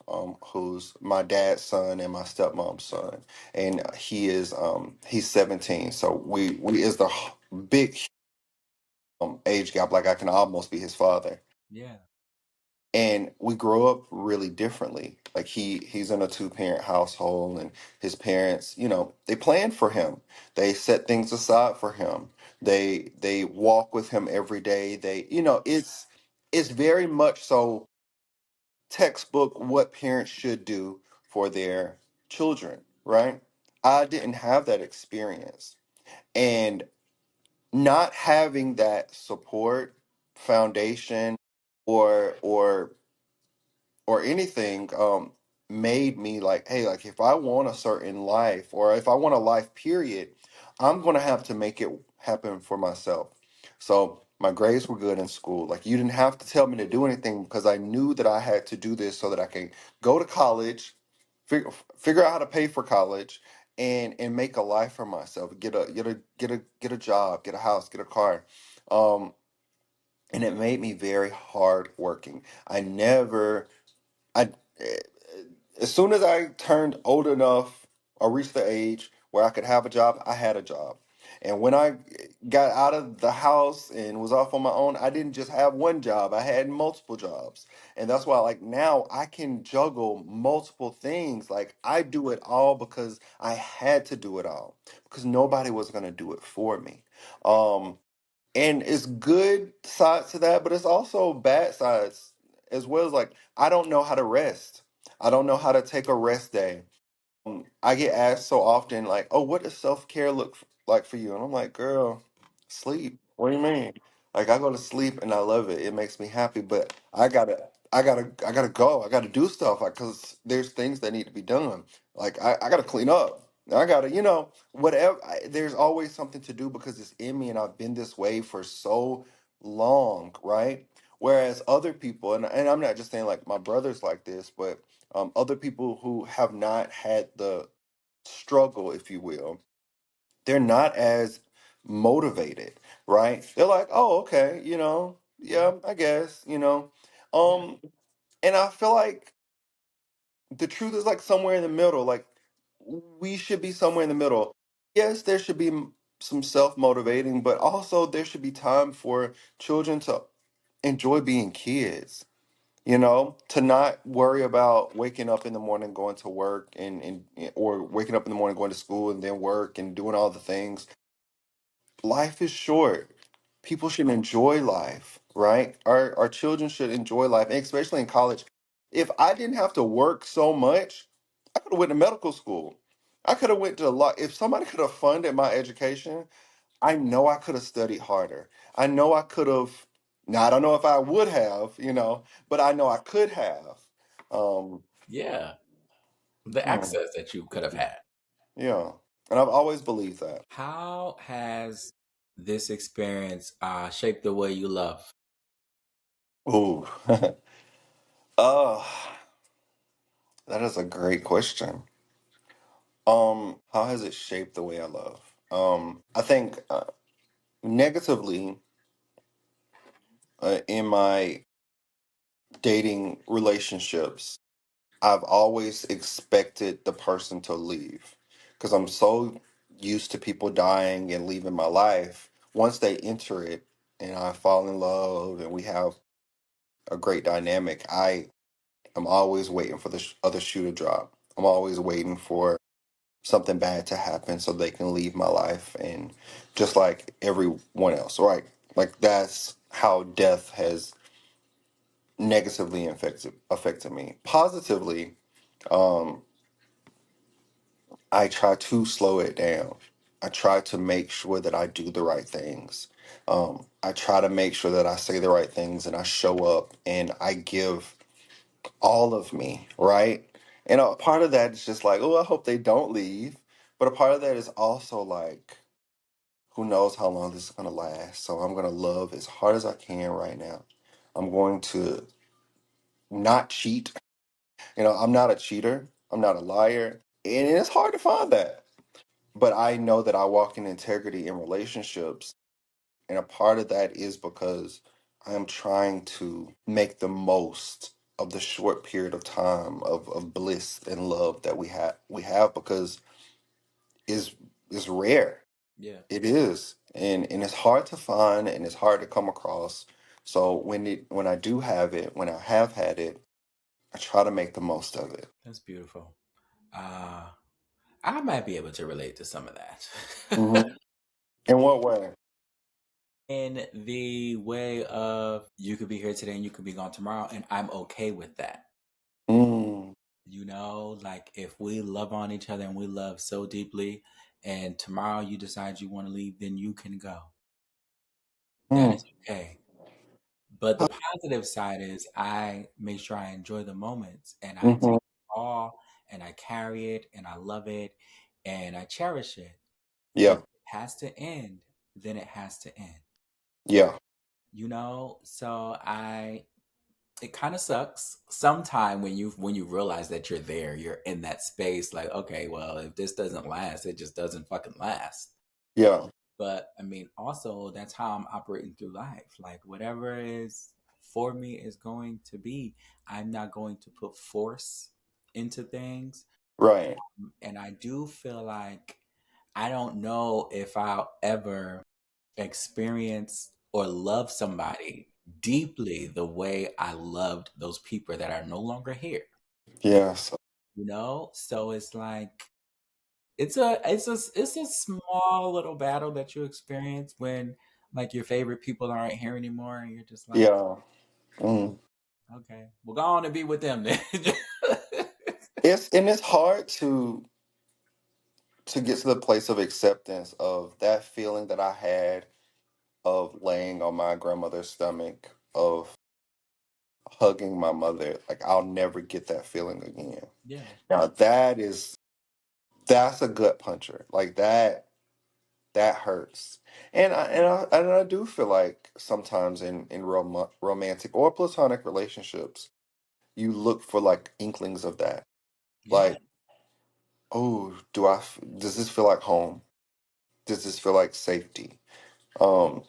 who's my dad's son and my stepmom's son, and he's 17. So we is the big age gap. Like I can almost be his father, Yeah. and we grow up really differently. Like he's in a two-parent household, and his parents, they plan for him. They set things aside for him. They walk with him every day. It's very much so textbook what parents should do for their children, right? I didn't have that experience. And not having that support foundation or or anything made me like, hey, like if I want a certain life or if I want a life period, I'm going to have to make it happen for myself. So my grades were good in school. Like you didn't have to tell me to do anything because I knew that I had to do this so that I can go to college, figure out how to pay for college, and make a life for myself. Get a job, get a house, get a car. Um, and it made me very hard working. I eh, as soon as I turned old enough or reached the age where I could have a job, I had a job. And when I got out of the house and was off on my own, I didn't just have one job. I had multiple jobs. And that's why like now I can juggle multiple things. Like I do it all because I had to do it all because nobody was going to do it for me. Um and it's good sides to that, but it's also bad sides as well. As like I don't know how to rest. I don't know how to take a rest day. I get asked so often, like, "Oh, what does self care look like for you?" And I'm like, "Girl, sleep. What do you mean? Like, I go to sleep and I love it. It makes me happy, but I gotta go. I gotta do stuff, like, cause there's things that need to be done. Like, I gotta clean up. I gotta, whatever. There's always something to do because it's in me, and I've been this way for so long, right? Whereas other people, and I'm not just saying like my brother's like this, but other people who have not had the struggle, if you will, they're not as motivated, right? They're like, oh, okay, yeah, I guess, Um, and I feel like the truth is like somewhere in the middle. Like we should be somewhere in the middle. Yes, there should be some self-motivating, but also there should be time for children to enjoy being kids, to not worry about waking up in the morning going to work and or waking up in the morning going to school and then work and doing all the things. Life is short. People should enjoy life, right? Our children should enjoy life, and especially in college. If I didn't have to work so much, I could have went to medical school. I could have went to a lot. If somebody could have funded my education, I know I could have studied harder. I know I could have. Now I don't know if I would have, but I know I could have. Um, Yeah. The hmm, access that you could have had. yeah, and I've always believed that. How has this experience shaped the way you love? Ooh, uh, that is a great question. How has it shaped the way I love? I think negatively in my dating relationships, I've always expected the person to leave because I'm so used to people dying and leaving my life. Once they enter it and I fall in love and we have a great dynamic, I am always waiting for the other shoe to drop. I'm always waiting for something bad to happen so they can leave my life, and just like everyone else, right? Like that's how death has negatively affected me. Positively, um I try to slow it down. I try to make sure that I do the right things. I try to make sure that I say the right things and I show up and I give all of me, right? And a part of that is just like, oh, I hope they don't leave. But a part of that is also like, who knows how long this is going to last. So I'm going to love as hard as I can right now. I'm going to not cheat. I'm not a cheater. I'm not a liar. And it's hard to find that. But I know that I walk in integrity in relationships. And a part of that is because I am trying to make the most of the short period of time of bliss and love that we have because is rare. Yeah, It is. And it's hard to find and it's hard to come across. So when I do have it, when I have had it, I try to make the most of it. that's beautiful. Uh, I might be able to relate to some of Hmm. that. In what way? In the way of you could be here today and you could be gone tomorrow, and I'm okay with that. Mm, Like if we love on each other and we love so deeply, and tomorrow you decide you want to leave, then you can go. That mm, is okay. But the positive side is I make sure I enjoy the moments and I take mm-hmm. it all and I carry it and I love it and I cherish it. And Yeah, if it has to end, then it has to end. yeah, So it kind of sucks sometime when you realize that you're there, you're in that space, like, okay, well, if this doesn't last, it just doesn't fucking last. yeah, But I mean, also that's how I'm operating through life. Like whatever is for me is going to be. I'm not going to put force into things. right, And I do feel like I don't know if I'll ever experience or love somebody deeply the way I loved those people that are no longer here. yeah, so, So it's like it's a small little battle that you experience when like your favorite people aren't here anymore and you're just like, yeah. Mm. okay, well go on and be with them then. It's hard to get to the place of acceptance of that feeling that I had of laying on my grandmother's stomach, of hugging my mother. Like I'll never get that feeling again. Yeah. Now that's a gut puncher. Like that hurts. And I do feel like sometimes in romantic or platonic relationships, you look for like inklings of that. Yeah. Like, oh, does this feel like home? Does this feel like safety? Um,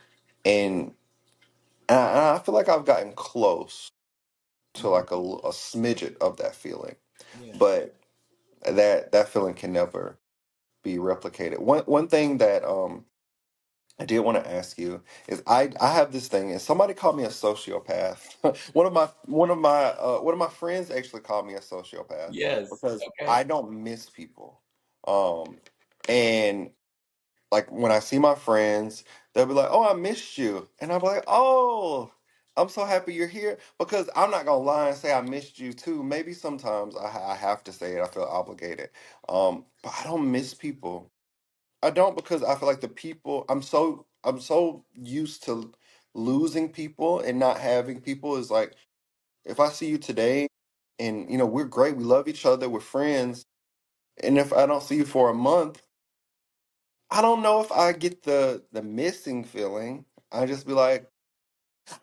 and and I feel like I've gotten close to Mhm. like a smidget of that feeling, Yeah. but that feeling can never be replicated. One thing that I did want to ask you is I have this thing, and somebody called me a sociopath. One of my friends actually called me a sociopath Yes. because Okay. I don't miss people. Um, and like when I see my friends, they'll be like, "Oh, I missed you," and I'll be like, "Oh, I'm so happy you're here." Because I'm not gonna lie and say I missed you too. Maybe sometimes I have to say it. I feel obligated. But I don't miss people. I don't because I feel like the people I'm so used to losing people and not having people is like if I see you today and we're great, we love each other, we're friends, and if I don't see you for a month, I don't know if I get the missing feeling. I just be like,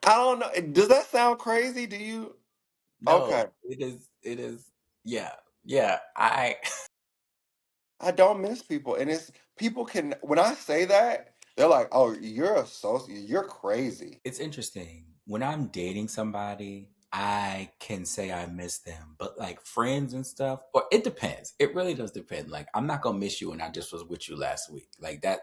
I don't know. Does that sound crazy? Do you? No, Okay. it is yeah. Yeah. I I don't miss people. And it's people can when I say that, they're like, "Oh, you're crazy." It's interesting. When I'm dating somebody, I can say I miss them, but like friends and stuff, or it depends. It really does depend. Like I'm not gonna miss you, and I just was with you last week. Like that,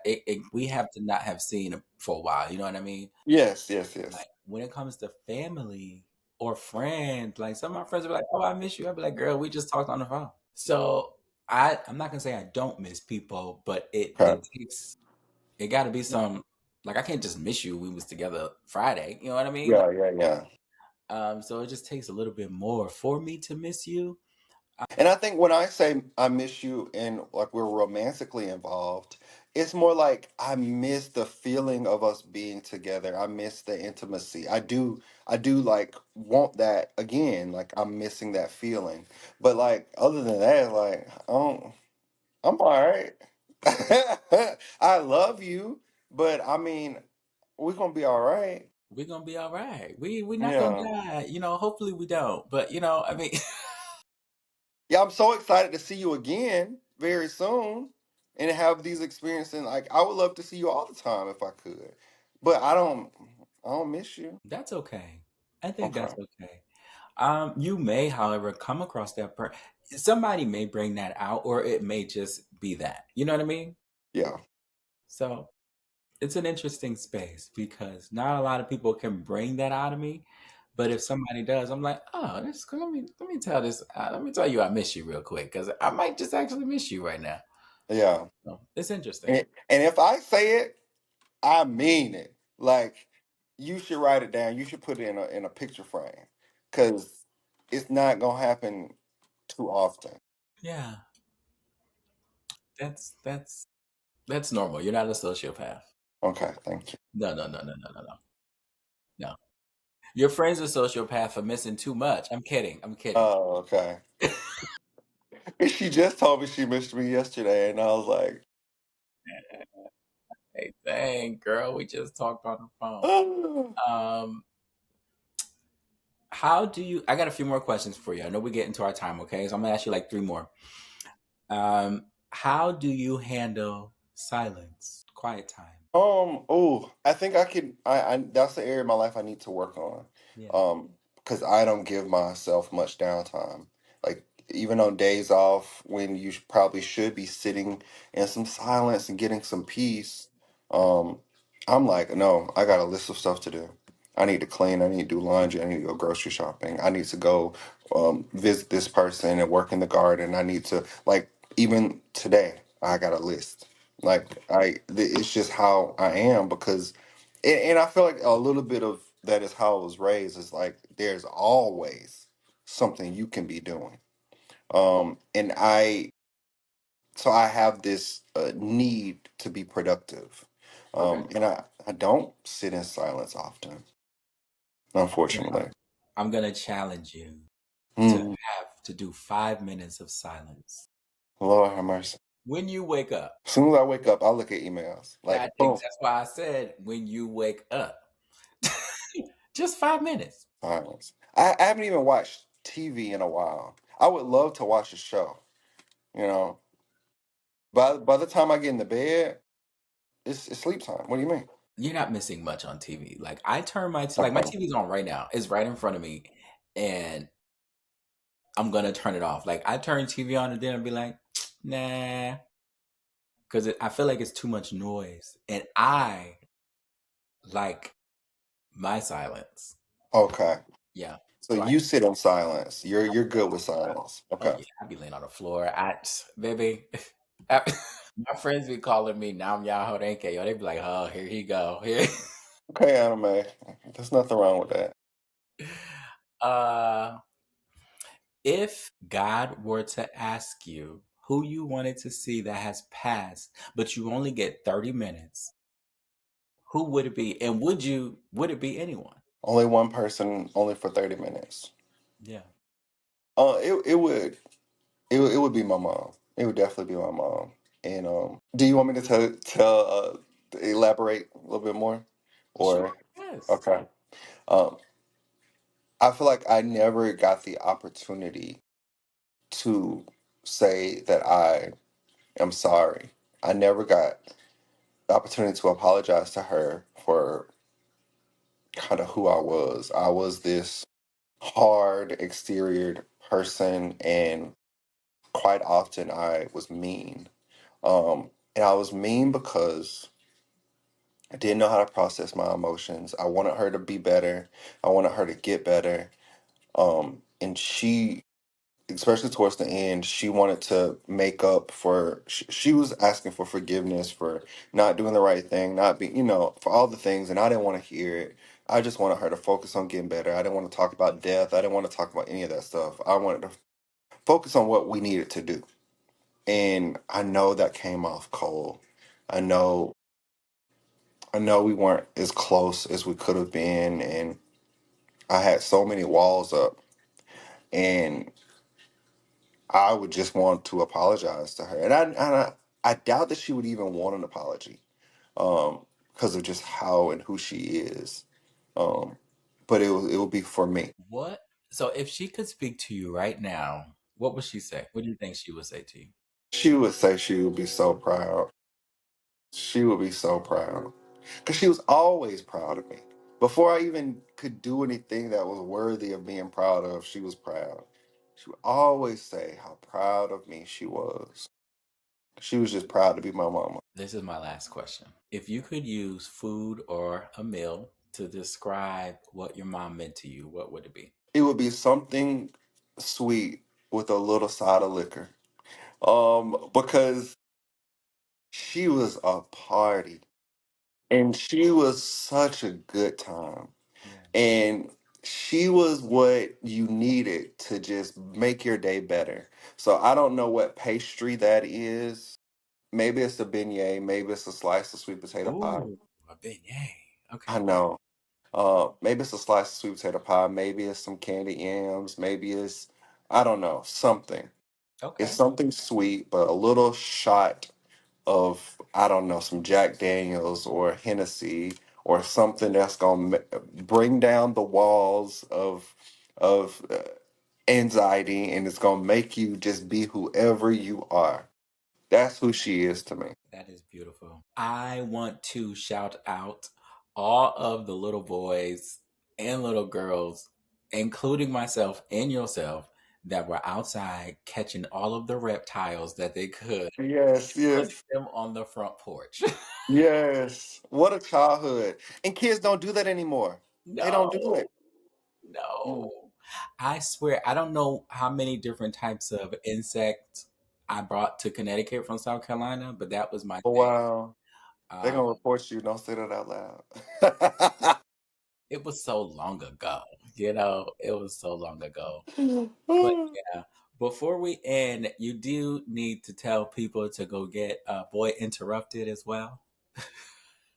we have to not have seen it for a while. You know what I mean? Yes, yes, yes. Like when it comes to family or friends, like some of my friends will be like, "Oh, I miss you." I'll be like, "Girl, we just talked on the phone." So I'm not gonna say I don't miss people, but it Okay. takes it got to be some like I can't just miss you. We was together Friday. You know what I mean? Yeah, yeah, yeah. So it just takes a little bit more for me to miss you. And I think when I say I miss you and like we're romantically involved, it's more like I miss the feeling of us being together. I miss the intimacy. I do like want that again. Like I'm missing that feeling. But like other than that, like I'm all right. I love you, but I mean, we're gonna be all right. We're gonna be all right. We're not gonna Yeah. die. Hopefully we don't. But I mean, Yeah, I'm so excited to see you again very soon and have these experiences. Like I would love to see you all the time if I could. But I don't miss you. that's okay. I think Okay. that's okay. You may, however, come across that somebody may bring that out, or it may just be that. You know what I mean? Yeah. So it's an interesting space because not a lot of people can bring that out of me. But if somebody does, I'm like, oh, let me tell this. Let me tell you, I miss you real quick because I might just actually miss you right now. Yeah. So it's interesting. And if I say it, I mean it. Like you should write it down. You should put it in a picture frame. Cause it's not gonna happen too often. Yeah, that's normal. You're not a sociopath. Okay, thank you. No, no, no, no, no, no, no. No. Your friend's a sociopath for missing too much. I'm kidding. I'm kidding. Oh, okay. She just told me she missed me yesterday, and I was like, Hey, dang, girl, we just talked on the phone. oh. Um, how do you? I got a few more questions for you. I know we get into our time, okay? So I'm gonna ask you like three more. How do you handle silence, quiet time? Oh, I think I could. I that's the area of my life I need to work on. Yeah. Because I don't give myself much downtime. Like even on days off when you probably should be sitting in some silence and getting some peace, um, I'm like, no, I got a list of stuff to do. I need to clean. I need to do laundry. I need to go grocery shopping. I need to go visit this person and work in the garden. I need to like even today. I got a list. Like it's just how I am because, and I feel like a little bit of that is how I was raised. Is like there's always something you can be doing. And so I have this need to be productive. Okay. And I don't sit in silence often, Now, unfortunately. I'm gonna challenge you to Mm, have to do 5 minutes of silence Lord have mercy. when you wake up. As soon as I wake up, I'll look at emails. Like boom, That's why I said when you wake up. Just 5 minutes. silence. I haven't even watched TV in a while. I would love to watch a show. You know, by the time I get in the bed, it's sleep time. What do you mean? You're not missing much on TV. Like I turn my Okay. TV's on right now. It's right in front of me, and I'm gonna turn it off. Like I turn TV on and then I'll be like, nah, because I feel like it's too much noise, and I like my silence. Okay. Yeah. So So I you sit in silence. You're good with silence. oh Okay. yeah, I be laying on the floor. Baby, I- my friends be calling me Nam Yaho Renke. Yo, they be like, oh, here he go. Here. Okay, anime. There's nothing wrong with that. uh If God were to ask you who you wanted to see that has passed, but you only get 30 minutes, who would it be? And would it be anyone? Only one person, only for 30 minutes. Yeah. It would be my mom. It would definitely be my mom. And do you want me to elaborate a little bit more, Sure. or Yes. okay? Um, I feel like I never got the opportunity to say that I am sorry. I never got the opportunity to apologize to her for kind of who I was. I was this hard exterior person, and quite often I was mean. And I was mean because I didn't know how to process my emotions. I wanted her to be better. I wanted her to get better. And she, especially towards the end, she wanted to make up for, she was asking for forgiveness for not doing the right thing, not being, for all the things. And I didn't want to hear it. I just wanted her to focus on getting better. I didn't want to talk about death. I didn't want to talk about any of that stuff. I wanted to focus on what we needed to do. And I know that came off cold. I know I know we weren't as close as we could have been, and I had so many walls up, and I would just want to apologize to her. I doubt that she would even want an apology, because of just how and who she is. Um, but it would be for me. What? So if she could speak to you right now, what would she say? What do you think she would say to you? She would say she would be so proud. She would be so proud. Because she was always proud of me. Before I even could do anything that was worthy of being proud of, she was proud. She would always say how proud of me she was. She was just proud to be my mama. This is my last question. If you could use food or a meal to describe what your mom meant to you, what would it be? It would be something sweet with a little side of liquor. Because she was a party. And she was such a good time. Yeah. And she was what you needed to just make your day better. So I don't know what pastry that is. Maybe it's a beignet, maybe it's a slice of sweet potato pie. Ooh, a beignet. I Okay. know. Maybe it's a slice of sweet potato pie, maybe it's some candy yams, maybe it's, I don't know, something. It's Okay. something sweet, but a little shot of, I don't know, some Jack Daniels or Hennessy or something that's gonna bring down the walls of anxiety, and it's gonna make you just be whoever you are. That's who she is to me. That is beautiful. I want to shout out all of the little boys and little girls, including myself and yourself, that were outside catching all of the reptiles that they could, Yes, putting yes, them on the front porch. yes. What a childhood! And kids don't do that anymore. They don't do No, it. no. Mm. I swear, I don't know how many different types of insects I brought to Connecticut from South Carolina, but that was my Oh, thing. wow, they're Um, gonna report you. Don't say that out loud. it was so long ago, it was so long ago. But yeah, before we end, you do need to tell people to go get Boy Interrupted as well.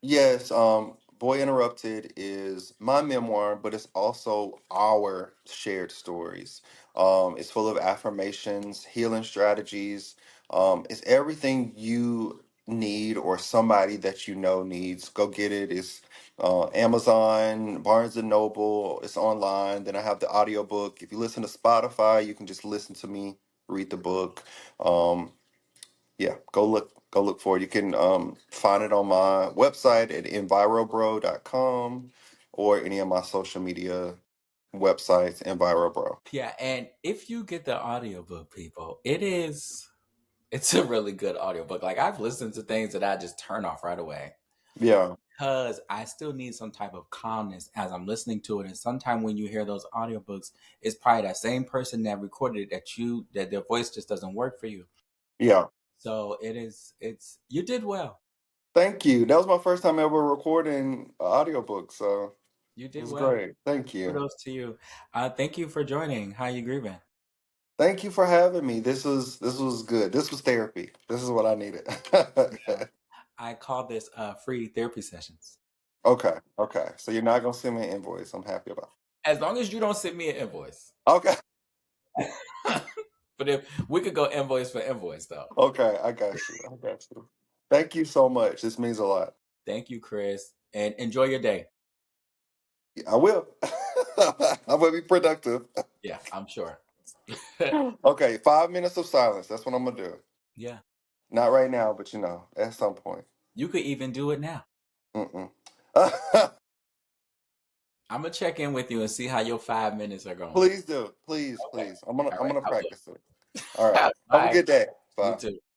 Yes, Boy Interrupted is my memoir, but it's also our shared stories. It's full of affirmations, healing strategies. It's everything you need or somebody that you know needs. Go get it. It's Amazon, Barnes and Noble. It's online. Then I have the audiobook. If you listen to Spotify, you can just listen to me read the book. Um, yeah, go look for it. You can find it on my website at envirobro.com or any of my social media websites, Envirobro. Yeah, and if you get the audiobook, people, it's a really good audiobook. Like I've listened to things that I just turn off right away Yeah, because I still need some type of calmness as I'm listening to it. And sometimes when you hear those audiobooks, it's probably that same person that recorded it that their voice just doesn't work for you. yeah. So it's you did well. Thank you. That was my first time ever recording an audiobook, so You it did was well. great. Thank you. Kudos to you. Thank you for joining. How you grieving? Thank you for having me. This was good. This was therapy. This is what I needed. Yeah. I call this free therapy sessions. Okay, okay. So you're not gonna send me an invoice. I'm happy about As long as you don't send me an invoice. it. Okay, But if we could go invoice for invoice though. okay. I got you. I got you. Thank you so much. This means a lot. Thank you, Chris. And enjoy your day. I will. I'm gonna be productive. Yeah, I'm sure. Okay, 5 minutes of silence. That's what I'm gonna do. Yeah. Not right now, but at some point. You could even do it now. Mm-mm. I'm gonna check in with you and see how your 5 minutes are going. Please do. Please, Okay. please. I'm gonna All I'm right. gonna I practice it. All right. will. Have a Bye. good day. You Bye. too.